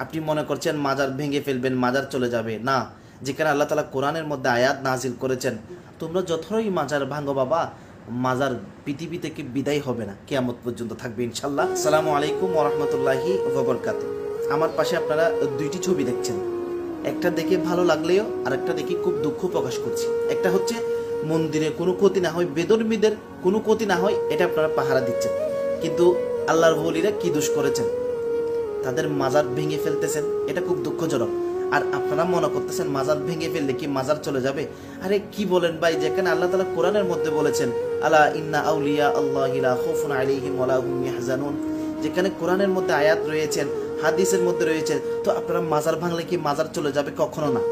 আপনি মনে করছেন মাজার ভেঙে ফেলবেন, মাজার চলে যাবে না। যেখানে আল্লাহ তাআলা কোরআনের মধ্যে আয়াত নাজিল করেছেন, তোমরা যতই মাজার ভাঙো বাবা, মাজার পৃথিবী থেকে বিদায় হবে না, কিয়ামত পর্যন্ত থাকবে ইনশাল্লাহ। আসসালামু আলাইকুম ওয়া রাহমাতুল্লাহি ওয়া বারাকাতুহু। আমার পাশে আপনারা দুইটি ছবি দেখছেন, একটা দেখে ভালো লাগলেও আরেকটা দেখে খুব দুঃখ প্রকাশ করছি। একটা হচ্ছে মন্দিরে কোনো ক্ষতি না হয়, বেদরমীদের কোনো ক্ষতি না হয়, এটা আপনারা পাহারা দিচ্ছেন, কিন্তু আল্লাহর ওলিরা কি দোষ করেছেন? তাদের মাজার ভেঙে ফেলতেছেন, এটা খুব দুঃখজনক। আর আপনারা মনে করতেছেন মাজার ভেঙে ফেললে কি মাজার চলে যাবে? আরে কি বলেন ভাই, যেখানে আল্লাহ তাআলা কোরআনের মধ্যে বলেছেন আলা ইন্না আউলিয়া আল্লাহি লা খাউফুন আলাইহিম ওয়া লা হুম ইয়াহজানুন, যেখানে কোরআনের মধ্যে আয়াত রয়েছেন, হাদিসের মধ্যে রয়েছে, তো আপনারা মাজার ভাঙলে কি মাজার চলে যাবে? কখনো না।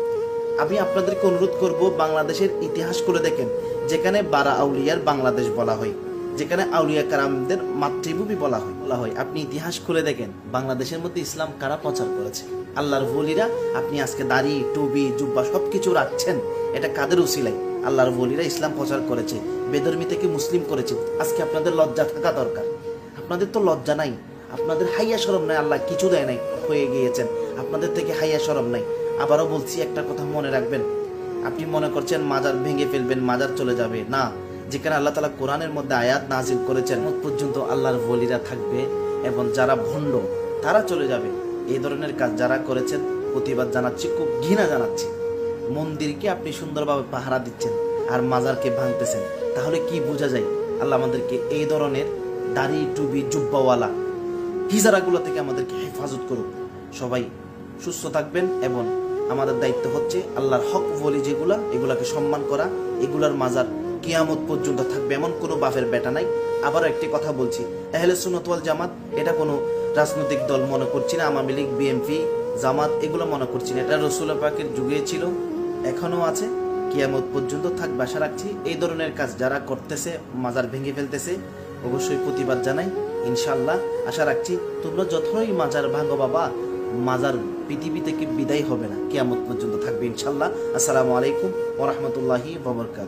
আমি আপনাদেরকে অনুরোধ করব, বাংলাদেশের ইতিহাস করে দেখেন, যেখানে বারা আউলিয়ার বাংলাদেশ বলা হয়, যেখানে আউলিয়া কারামদের মাতৃভূমি বলা হয়, আপনি ইতিহাস খুলে দেখেন বাংলাদেশের মধ্যে ইসলাম কারা প্রচার করেছে? আল্লাহর ওলিরা। আপনি আজকে দাড়ি, টুপি, জুব্বা সবকিছু রাখছেন, এটা কাদের উসিলাই? আল্লাহর ওলিরা ইসলাম প্রচার করেছে, বেদরমি থেকে মুসলিম করেছে। আজকে আপনাদের লজ্জা থাকা দরকার। আপনাদের তো লজ্জা নাই, আপনাদের হাইয়া শরম নাই, আল্লাহ কিছু দেয় নাই, হয়ে গিয়েছেন, আপনাদের থেকে হাইয়া শরম নাই। আবারও বলছি, একটা কথা মনে রাখবেন, আপনি মনে করছেন মাজার ভেঙে ফেলবেন, মাজার চলে যাবে না। যেখানে আল্লাহ তাআলা কোরআনের মধ্যে আয়াত নাজিল করেছেন, পর্যন্ত আল্লাহর ওলিরা থাকবে এবং যারা ভণ্ড তারা চলে যাবে। এই ধরনের কাজ যারা করেছেন প্রতিবাদ জানাচ্ছি, খুব ঘৃণা জানাচ্ছি। মন্দিরকে আপনি সুন্দরভাবে পাহারা দিচ্ছেন আর মাজারকে ভাঙতেছেন, তাহলে কি বোঝা যায়? আল্লাহ আমাদেরকে এই ধরনের দাড়ি, টুপি, জুব্বাওয়ালা হিজারাগুলো থেকে আমাদেরকে হেফাজত করুক। সবাই সুস্থ থাকবেন এবং আমাদের দায়িত্ব হচ্ছে আল্লাহর হক ওলি যেগুলা, এগুলাকে সম্মান করা। এগুলার মাজার কিয়ামত পর্যন্ত থাকবে, এমন কোনো বাপের বেটা নাই। আবার একটি কথা বলছি, আহলে সুন্নাত ওয়াল জামাত এটা কোনো রাজনৈতিক দল মনে করছি না, আওয়ামী লীগ, বিএনপি, জামাত এগুলো মনে করছি না। এটা রাসূল পাকের যুগে ছিল, এখনো আছে, কিয়ামত পর্যন্ত থাকবে। আশা রাখছি এই ধরনের কাজ যারা করতেছে, মাজার ভেঙে ফেলতেছে, অবশ্যই প্রতিবাদ জানাই ইনশাআল্লাহ। আশা রাখছি তোমরা যতই মাজার ভাঙো বাবা, মাজার পৃথিবী থেকে বিদায় হবে না, কিয়ামত পর্যন্ত থাকবে ইনশাআল্লাহ। আসসালামু আলাইকুম ওয়া রাহমাতুল্লাহি ওয়া বারাকাতুহু।